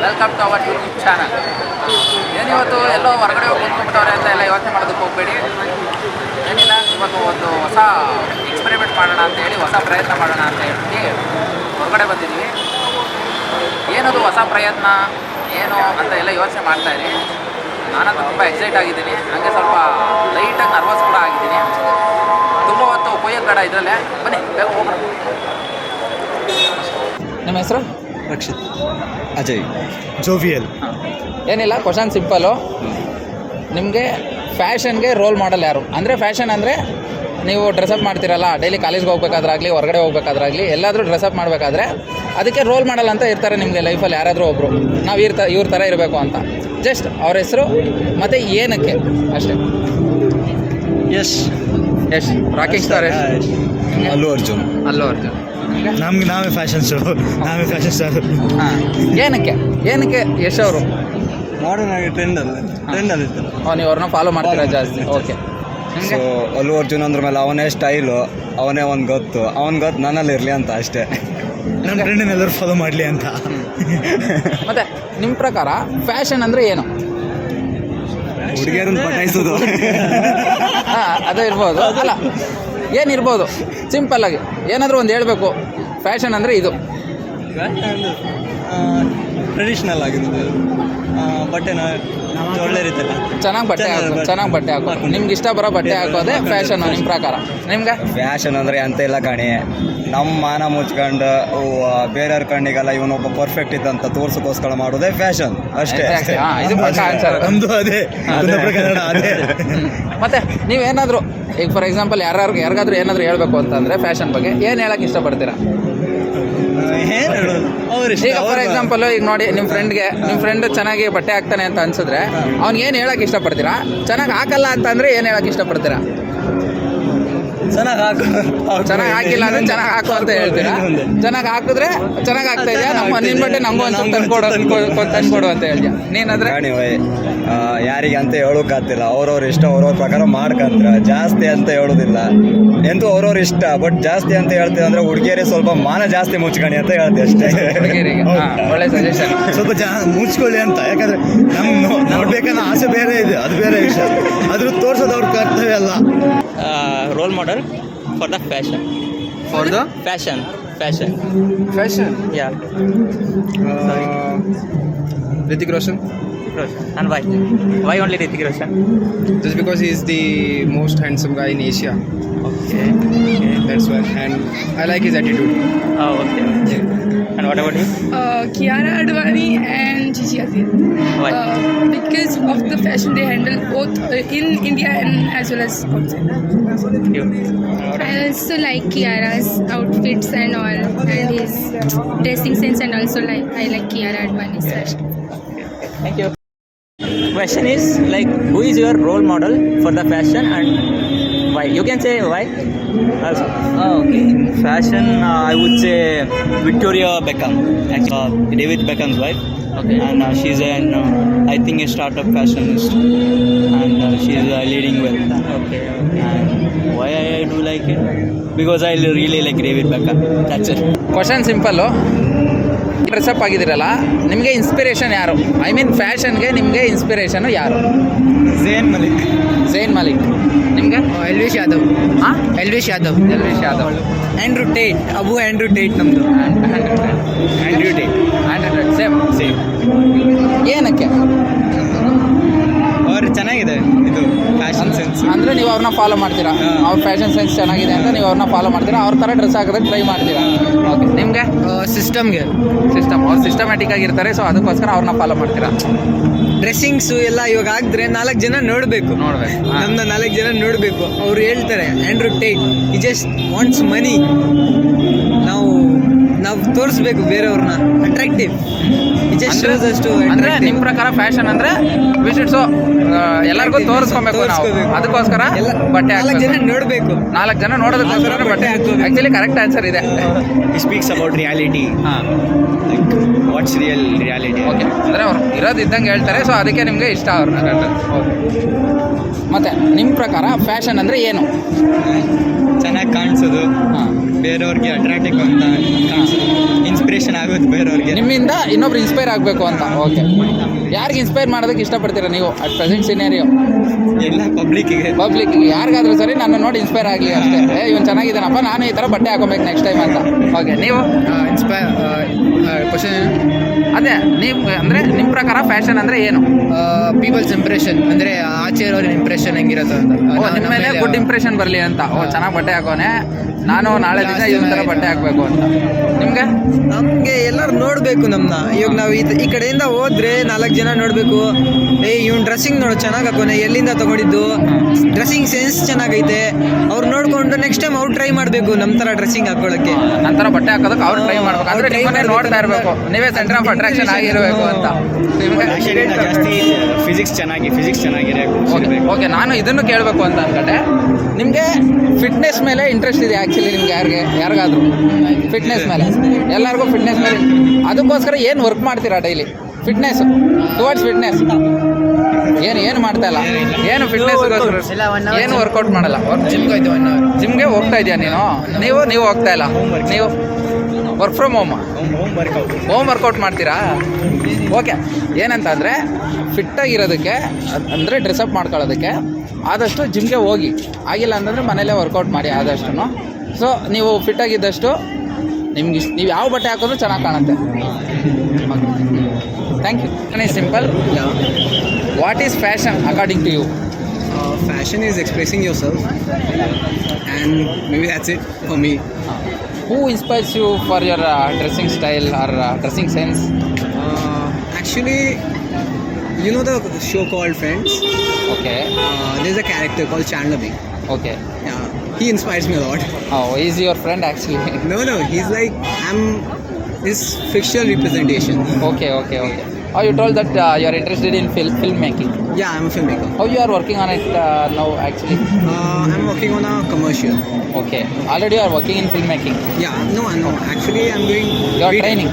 Welcome to our YouTube channel. ಏನಿವತ್ತು ಎಲ್ಲೋ ಹೊರಗಡೆ ಹೋಗಿ ಕುಂತ್ಕೊಂಡ್ಬಿಟ್ಟವ್ರೆ ಅಂತ ಎಲ್ಲ ಯೋಚನೆ ಮಾಡೋದಕ್ಕೆ ಹೋಗಬೇಡಿ. ಏನಿಲ್ಲ, ಇವತ್ತು ಒಂದು ಹೊಸ ಎಕ್ಸ್ಪೆರಿಮೆಂಟ್ ಮಾಡೋಣ ಅಂತ ಹೇಳಿ, ಹೊಸ ಪ್ರಯತ್ನ ಮಾಡೋಣ ಅಂತ ಹೇಳಿ ಹೊರಗಡೆ ಬಂದಿದ್ದೀವಿ. ಏನದು ಹೊಸ ಪ್ರಯತ್ನ ಏನು ಅಂತ ಎಲ್ಲ ಯೋಚನೆ ಮಾಡ್ತಾಯಿದ್ದೀನಿ. ನಾನಂತೂ ತುಂಬ ಎಕ್ಸೈಟ್ ಆಗಿದ್ದೀನಿ, ಹಾಗೆ ಸ್ವಲ್ಪ ಲೈಟಾಗಿ ನರ್ವಸ್ ಕೂಡ ಆಗಿದ್ದೀನಿ. ತುಂಬ ಹೊತ್ತು ಕೊಯ್ಯೋದು ಬೇಡ ಇದರಲ್ಲೇ, ಬನ್ನಿ ಬೇಗ ಹೋಗೋಣ. ನಿಮ್ಮ ಹೆಸರು? ರಕ್ಷಿತ್, ಅಜಯ್, ಜೋವಿಯಲ್. ಏನಿಲ್ಲ, ಕ್ವಶನ್ ಸಿಂಪಲ್ಲು. ನಿಮಗೆ ಫ್ಯಾಷನ್ಗೆ ರೋಲ್ ಮಾಡಲ್ ಯಾರು? ಅಂದರೆ ಫ್ಯಾಷನ್ ಅಂದರೆ ನೀವು ಡ್ರೆಸ್ಅಪ್ ಮಾಡ್ತೀರಲ್ಲ, ಡೈಲಿ ಕಾಲೇಜ್ಗೆ ಹೋಗ್ಬೇಕಾದ್ರಾಗಲಿ, ಹೊರಗಡೆ ಹೋಗ್ಬೇಕಾದ್ರಾಗಲಿ, ಎಲ್ಲಾದರೂ ಡ್ರೆಸ್ಅಪ್ ಮಾಡಬೇಕಾದ್ರೆ ಅದಕ್ಕೆ ರೋಲ್ ಮಾಡಲ್ ಅಂತ ಇರ್ತಾರೆ ನಿಮಗೆ ಲೈಫಲ್ಲಿ ಯಾರಾದರೂ ಒಬ್ಬರು. ನಾವು ಇವ್ರ ಥರ ಇರಬೇಕು ಅಂತ. ಜಸ್ಟ್ ಅವ್ರ ಹೆಸರು ಮತ್ತು ಏನಕ್ಕೆ ಅಷ್ಟೇ. Yash rocking star. ಅಲ್ಲು ಅರ್ಜುನ್. ನಮ್ಗೆ ನಾವೇ ಫ್ಯಾಷನ್ ಸ್ಟಾರ್. ಹಾಂ, ಏನಕ್ಕೆ ಯಶ್ ಅವರು ಮಾಡರ್ನ್ ಆಗಿ ಟ್ರೆಂಡಲ್ಲಿ ಇರ್ತಾರೆ. ನೀವು ಅವ್ರನ್ನ ಫಾಲೋ ಮಾಡ್ತೀರಾ ಜಾಸ್ತಿ? ಓಕೆ. ಸೊ ಅಲ್ಲು ಅರ್ಜುನ್ ಅಂದ್ರ ಮೇಲೆ ಅವನೇ ಸ್ಟೈಲು, ಅವನೇ ಒಂದು ಗೊತ್ತು ನನ್ನಲ್ಲಿ ಇರಲಿ ಅಂತ ಅಷ್ಟೇ. ನನ್ನ ಫ್ರೆಂಡನ್ನ ಎಲ್ಲರೂ ಫಾಲೋ ಮಾಡಲಿ ಅಂತ. ಮತ್ತು ನಿಮ್ಮ ಪ್ರಕಾರ ಫ್ಯಾಷನ್ ಅಂದರೆ ಏನು? ಹುಡುಗಿಯರನ್ನು ಪಟಾಯಿಸೋದು. ಹಾಂ, ಅದು ಇರ್ಬೋದು. ಅಲ್ಲ, ಏನಿರ್ಬೋದು? ಸಿಂಪಲ್ಲಾಗಿ ಏನಾದರೂ ಒಂದು ಹೇಳಬೇಕು. ಫ್ಯಾಷನ್ ಅಂದರೆ ಇದು ಟ್ರೆಡಿಷ್ನಲ್ ಆಗಿರೋದು, ಬಟ್ಟೆನ ಒಳ್ಳೆ ರೀತಿಯಲ್ಲ ಚೆನ್ನಾಗಿ ಬಟ್ಟೆ ಹಾಕೋ. ನಿಮ್ಗೆ ಇಷ್ಟ ಬರೋ ಬಟ್ಟೆ ಹಾಕೋದೇ ಫ್ಯಾಷನ್ ನಿಮ್ಮ ಪ್ರಕಾರ? ನಿಮ್ಗೆ ಫ್ಯಾಷನ್ ಅಂದರೆ ಅಂತ ಇಲ್ಲ ಕಾಣಿ. ನಮ್ಮ ಮಾನ ಮುಚ್ಕೊಂಡು ಬೇರೆಯವ್ರ ಕಣ್ಣಿಗೆಲ್ಲ ಇವನೊಬ್ಬ ಪರ್ಫೆಕ್ಟ್ ಇದ್ದಂತ ತೋರ್ಸೋಕ್ಕೋಸ್ಕರ ಮಾಡೋದೇ ಫ್ಯಾಷನ್ ಅಷ್ಟೇ. ನಮ್ಮದು ಅದೇ. ಮತ್ತೆ ನೀವೇನಾದರೂ ಈಗ ಫಾರ್ ಎಕ್ಸಾಂಪಲ್ ಯಾರಿಗಾದ್ರೂ ಏನಾದರೂ ಹೇಳಬೇಕು ಅಂತಂದರೆ ಫ್ಯಾಷನ್ ಬಗ್ಗೆ ಏನು ಹೇಳಕ್ಕೆ ಇಷ್ಟಪಡ್ತೀರಾ? ಈಗ ಫಾರ್ ಎಕ್ಸಾಂಪಲ್ ಈಗ ನೋಡಿ, ನಿಮ್ಮ ಫ್ರೆಂಡ್ ಚೆನ್ನಾಗಿ ಬಟ್ಟೆ ಹಾಕ್ತಾನೆ ಅಂತ ಅನ್ಸಿದ್ರೆ ಅವ್ನಿಗೆ ಏನು ಹೇಳಕ್ಕೆ ಇಷ್ಟಪಡ್ತೀರಾ? ಚೆನ್ನಾಗಿ ಹಾಕಲ್ಲ ಅಂತಂದರೆ ಏನು ಹೇಳಕ್ಕೆ ಇಷ್ಟಪಡ್ತೀರಾ? ಚೆನ್ನಾಗಿ ಹಾಕಿಲ್ಲ ಅಂದರೆ ಚೆನ್ನಾಗಿ ಹಾಕು ಅಂತ ಹೇಳ್ತೀರಾ? ಚೆನ್ನಾಗಿ ಹಾಕಿದ್ರೆ ಚೆನ್ನಾಗಿ ಆಗ್ತಾ ಇದೆಯಾ, ನಿನ್ನ ಬಟ್ಟೆ ನಮಗೂ ಒಂದು ತಂದ್ಕೊಡು ಅಂತ ಹೇಳ್ತೀಯ ನೀನಾದ್ರೆ? ಯಾರಿಗೆ ಅಂತ ಹೇಳೋಕ್ಕಾಗ್ತಿಲ್ಲ. ಅವ್ರವ್ರ ಇಷ್ಟ ಅವ್ರವ್ರ ಪ್ರಕಾರ ಮಾಡ್ಕಂತ್ರ, ಜಾಸ್ತಿ ಅಂತ ಹೇಳೋದಿಲ್ಲ. ಎಂತೂ ಅವ್ರವ್ರ ಇಷ್ಟ, ಬಟ್ ಜಾಸ್ತಿ ಅಂತ ಹೇಳ್ತೀವಿ ಅಂದರೆ ಹುಡುಗಿಯರೇ ಸ್ವಲ್ಪ ಮಾನ ಜಾಸ್ತಿ ಮುಚ್ಕೊಳ್ಳಿ ಅಂತ ಹೇಳ್ತೀವಿ ಅಷ್ಟೇ. ಹುಡುಗಿಯರಿಗೆ ಒಳ್ಳೆ ಸಜೆಷನ್. ಸ್ವಲ್ಪ ಮುಚ್ಕೊಳ್ಳಿ ಅಂತ, ಯಾಕಂದರೆ ನಮ್ಗೆ ನೋಡ್ಬೇಕನ್ನೋ ಆಸೆ ಬೇರೆ ಇದೆ, ಅದು ಬೇರೆ ವಿಷಯ. ಅದ್ರ ತೋರ್ಸೋದು ಅವ್ರ ಕರ್ತವ್ಯ ಅಲ್ಲ. Role model for the fashion. For the Fashion. Yeah. Hrithik Roshan. And why? Why only Hrithik Roshan? Just because he is the most handsome guy in Asia. Okay. That's why. And I like his attitude. Oh, okay. And what about you? Kiara Advani and Gigi Hadid. Why? Because of the fashion they handle both in India and as well as outside. You. I also like Kiara's outfits and all, and his dressing sense, and also I like Kiara Advani's fashion. Thank you. Question is like, who is your role model for the fashion and why? You can say why also. Okay. Fashion, I would say Victoria Beckham, actually, David Beckham's wife. Okay. And she's I think a startup fashionist, and she's leading well. Okay. And why I do like it? Because I really like David Beckham. That's it. Question simple. Dress up ಆಗಿದ್ದೀರಲ್ಲ, ನಿಮಗೆ inspiration ಯಾರು? I mean ಫ್ಯಾಷನ್ಗೆ ನಿಮಗೆ inspiration ಯಾರು? Zayn Malik. ನಿಮಗೆ? Elvish Yadav. ಹಾಂ, Elvish Yadav. Andrew Tate. Andrew Tate ನಮ್ಮದು. Andrew Tate. Same. ಏನಕ್ಕೆ? ಅವ್ರು ಚೆನ್ನಾಗಿದೆ ಇದು ಫ್ಯಾಷನ್ ಸೆನ್ಸ್. ಅಂದರೆ ನೀವು ಅವ್ರನ್ನ ಫಾಲೋ ಮಾಡ್ತೀರಾ? ಅವ್ರ ಫ್ಯಾಷನ್ ಸೆನ್ಸ್ ಚೆನ್ನಾಗಿದೆ ಅಂತ ನೀವು ಅವ್ರನ್ನ ಫಾಲೋ ಮಾಡ್ತೀರಾ? ಅವ್ರ ಥರ ಡ್ರೆಸ್ ಹಾಕೋದಕ್ಕೆ ಟ್ರೈ ಮಾಡ್ತೀರಾ? ಓಕೆ. ನಿಮಗೆ? ಸಿಸ್ಟಮ್ ಅವ್ರು ಸಿಸ್ಟಮ್ಯಾಟಿಕ್ ಆಗಿರ್ತಾರೆ, ಸೊ ಅದಕ್ಕೋಸ್ಕರ ಅವ್ರನ್ನ ಫಾಲೋ ಮಾಡ್ತೀರಾ? ಡ್ರೆಸ್ಸಿಂಗ್ಸು ಎಲ್ಲ ಇವಾಗ ಹಾಕಿದ್ರೆ 4 ಜನ ನೋಡಬೇಕು. ನಮ್ದು 4 ಜನ ನೋಡಬೇಕು. ಅವ್ರು ಹೇಳ್ತಾರೆ ಆಂಡ್ರೂ ಟೇಟ್ ಈ ಜಸ್ಟ್ ವಾಂಟ್ಸ್ ಮನಿ. ನಾವು ತೋರಿಸ್ಬೇಕು ಬೇರೆಯವ್ರನ್ನ, ಅಟ್ರಾಕ್ಟಿವ್. ಅಂದರೆ ನಿಮ್ಮ ಪ್ರಕಾರ ಫ್ಯಾಷನ್ ಅಂದರೆ ವಿಸಿಟ್ಸು ಎಲ್ಲರಿಗೂ ತೋರಿಸ್ಕೊಬೇಕು ನಾವು, ಅದಕ್ಕೋಸ್ಕರ ಬಟ್ಟೆ 4 ಜನ ನೋಡಬೇಕು. 4 ಜನ ನೋಡೋದಕ್ಕೋಸ್ಕರ ಬಟ್ಟೆ ಹಾಕೋಬೇಕು. ಆ್ಯಕ್ಚುಲಿ ಕರೆಕ್ಟ್ ಆನ್ಸರ್ ಇದೆ. Speaks about reality. ಹಾಂ, ವಾಟ್ಸ್ ರಿಯಲ್ ರಿಯಾಲಿಟಿ. ಓಕೆ. ಅಂದರೆ ಅವ್ರು ಇರೋದು ಇದ್ದಂಗೆ ಹೇಳ್ತಾರೆ, ಸೊ ಅದಕ್ಕೆ ನಿಮಗೆ ಇಷ್ಟ ಅವ್ರನ್ನ ಕಂಡ್ರೆ. ಓಕೆ. ಮತ್ತು ನಿಮ್ಮ ಪ್ರಕಾರ ಫ್ಯಾಷನ್ ಅಂದರೆ ಏನು? ಚೆನ್ನಾಗಿ ಕಾಣಿಸೋದು, ಬೇರೆಯವ್ರಿಗೆ ಅಟ್ರಾಕ್ಟಿವ್ ಅಂತ ಕಾಣಿಸೋದು. ಇನ್ಸ್ಪಿರೇಷನ್ ಆಗೋದು ಬೇರೆಯವ್ರಿಗೆ. ನಿಮ್ಮಿಂದ ಇನ್ನೊಬ್ರು ಇನ್ಸ್ಪೈರ್ ಆಗಬೇಕು ಅಂತ. ಓಕೆ, ಯಾರಿಗೆ ಇನ್ಸ್ಪೈರ್ ಮಾಡೋದಕ್ಕೆ ಇಷ್ಟಪಡ್ತೀರಾ ನೀವು ಅಟ್ ಪ್ರೆಸೆಂಟ್ ಸಿನೇರಿಯೋ? ಎಲ್ಲ ಪಬ್ಲಿಕ್ಕಿಗೆ ಯಾರಿಗಾದ್ರೂ ಸರಿ ನನ್ನ ನೋಡಿ ಇನ್ಸ್ಪೈರ್ ಆಗಲಿ ಅಷ್ಟೇ. ಇವನು ಚೆನ್ನಾಗಿದ್ದಾನಪ್ಪ, ನಾನು ಈ ಥರ ಬಟ್ಟೆ ಹಾಕೊಬೇಕು ನೆಕ್ಸ್ಟ್ ಟೈಮ್ ಅಂತ. ಓಕೆ, ನೀವು ಕ್ವಶನ್ ಅದೇ ನೀವು ಅಂದರೆ ನಿಮ್ಮ ಪ್ರಕಾರ ಫ್ಯಾಷನ್ ಅಂದರೆ ಏನು? ಪೀಪಲ್ಸ್ ಇಂಪ್ರೆಷನ್ ಅಂದರೆ ಆಚೆ ಇರೋರ ಇಂಪ್ರೆಷನ್ ಹೆಂಗಿರುತ್ತೆ ಅಂತ. ನಿಮ್ಮ ಮೇಲೆ ಗುಡ್ ಇಂಪ್ರೆಷನ್ ಬರಲಿ ಅಂತ. ಚೆನ್ನಾಗಿ ಬಟ್ಟೆ ಹಾಕೋನೆ, ನಾನು ನಾಳೆ ದಿನ ಇವನ್ ಥರ ಬಟ್ಟೆ ಹಾಕಬೇಕು ಅಂತ. ನಿಮಗೆ? ನಮಗೆ ಎಲ್ಲರೂ ನೋಡಬೇಕು ನಮ್ಮನ್ನ. ಇವಾಗ ನಾವು ಈ ಕಡೆಯಿಂದ ಹೋದ್ರೆ 4 ಜನ ನೋಡಬೇಕು, ಇವ್ನು ಡ್ರೆಸ್ಸಿಂಗ್ ನೋಡು ಚೆನ್ನಾಗಿ ಹಾಕೋನೆ, ಎಲ್ಲಿಂದ ತೊಗೊಂಡಿದ್ದು, ಡ್ರೆಸ್ಸಿಂಗ್ ಸೆನ್ಸ್ ಚೆನ್ನಾಗೈತೆ, ಅವ್ರು ನೋಡಿಕೊಂಡು ನೆಕ್ಸ್ಟ್ ಟೈಮ್ ಅವ್ರು ಟ್ರೈ ಮಾಡಬೇಕು ನಮ್ಮ ಥರ ಡ್ರೆಸ್ಸಿಂಗ್ ಹಾಕೊಳ್ಳೋಕ್ಕೆ, ನನ್ನ ಥರ ಬಟ್ಟೆ ಹಾಕೋದಕ್ಕೆ ಅವ್ರು ಟ್ರೈ ಮಾಡ್ಬೇಕು. ಅಂದರೆ ನಿಮ್ಮನ್ನೇ ನೋಡ್ತಾ ಇರಬೇಕು, ನೀವೇ ಸೆಂಟರ್ ಆಫ್ ಅಟ್ರಾಕ್ಷನ್ ಆಗಿರಬೇಕು ಅಂತ. ನಿಮಗೆ ಜಾಸ್ತಿ ಫಿಸಿಕ್ಸ್ ಚೆನ್ನಾಗಿರಬೇಕು. ಓಕೆ, ನಾನು ಇದನ್ನು ಕೇಳಬೇಕು ಅಂತ ಅಂದ್ಕೊಂಡೆ. ನಿಮಗೆ ಫಿಟ್ನೆಸ್ ಮೇಲೆ ಇಂಟ್ರೆಸ್ಟ್ ಇದೆ ಆ್ಯಕ್ಚುಲಿ ನಿಮ್ಗೆ? ಯಾರಿಗಾದ್ರೂ ಫಿಟ್ನೆಸ್ ಮೇಲೆ? ಎಲ್ಲರಿಗೂ ಫಿಟ್ನೆಸ್ ಮೇಲೆ. ಅದಕ್ಕೋಸ್ಕರ ಏನು ವರ್ಕ್ ಮಾಡ್ತೀರಾ ಡೈಲಿ? ಫಿಟ್ನೆಸ್, ಟುವರ್ಡ್ಸ್ ಫಿಟ್ನೆಸ್ ಏನು ಮಾಡ್ತಾ ಇಲ್ಲ? ಏನು ಫಿಟ್ನೆಸ್ಗೋಸ್ಕರ ಏನು ವರ್ಕೌಟ್ ಮಾಡಲ್ಲ? ಜಿಮ್ಗೆ ಹೋಗ್ತಾ ಇದೆಯಾ ನೀನು? ನೀವು ಹೋಗ್ತಾ ಇಲ್ಲ? ನೀವು ವರ್ಕ್ ಫ್ರಮ್ ಹೋಮ್ ವರ್ಕೌಟ್ ಮಾಡ್ತೀರಾ? ಓಕೆ, ಏನಂತಂದರೆ ಫಿಟ್ಟಾಗಿರೋದಕ್ಕೆ ಅಂದರೆ ಡ್ರೆಸ್ಅಪ್ ಮಾಡ್ಕೊಳ್ಳೋದಕ್ಕೆ ಆದಷ್ಟು ಜಿಮ್ಗೆ ಹೋಗಿ, ಆಗಿಲ್ಲ ಅಂತಂದರೆ ಮನೇಲೇ ವರ್ಕೌಟ್ ಮಾಡಿ ಆದಷ್ಟು. ಸೊ ನೀವು ಫಿಟ್ಟಾಗಿದ್ದಷ್ಟು ನಿಮ್ಗೆ ನೀವು ಯಾವ ಬಟ್ಟೆ ಹಾಕೋದು ಚೆನ್ನಾಗಿ ಕಾಣುತ್ತೆ. Thank you. Simple. What is fashion according to you? Fashion is expressing yourself, and maybe that's it for me. Who inspires you for your dressing style or dressing sense? Actually, you know the show called Friends? Okay. There's a character called Chandler Bing. Okay. Yeah, he inspires me a lot. Oh, he's your friend actually. No, he's like, I'm his fictional representation. Okay. Oh, you told that you are interested in filmmaking. Yeah, I'm a filmmaker. How you are working on it now actually? I'm working on a commercial. Okay. Already you are working in filmmaking? Yeah, no. Actually, I'm doing... You are training?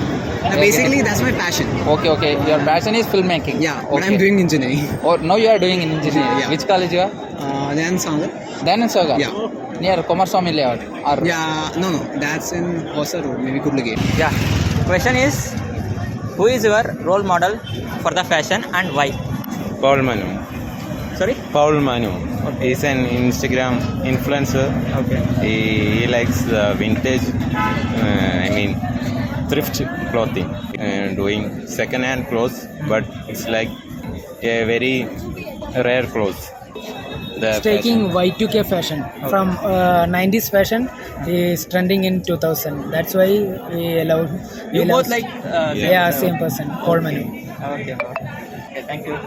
Basically, that's my passion. Okay. Your passion is filmmaking? Yeah, but I'm doing engineering. Oh, now you are doing in engineering? Yeah. Which college you are? Dayanand Sagar. Yeah. Near Kumaraswamy layout? Or Yeah, no. That's in Hosa Road, maybe Kudlagate. Yeah. Question is, who is your role model for the fashion and why? Paul Manu. Sorry? Paul Manu. He's an Instagram influencer. Okay. He likes vintage, thrift clothing, doing second-hand clothes, but it's like a very rare clothes. Taking Y2K fashion from 90s fashion is trending in 2000. That's why we allowed. You both like yeah, same person, Paul Manu. Okay, thank you.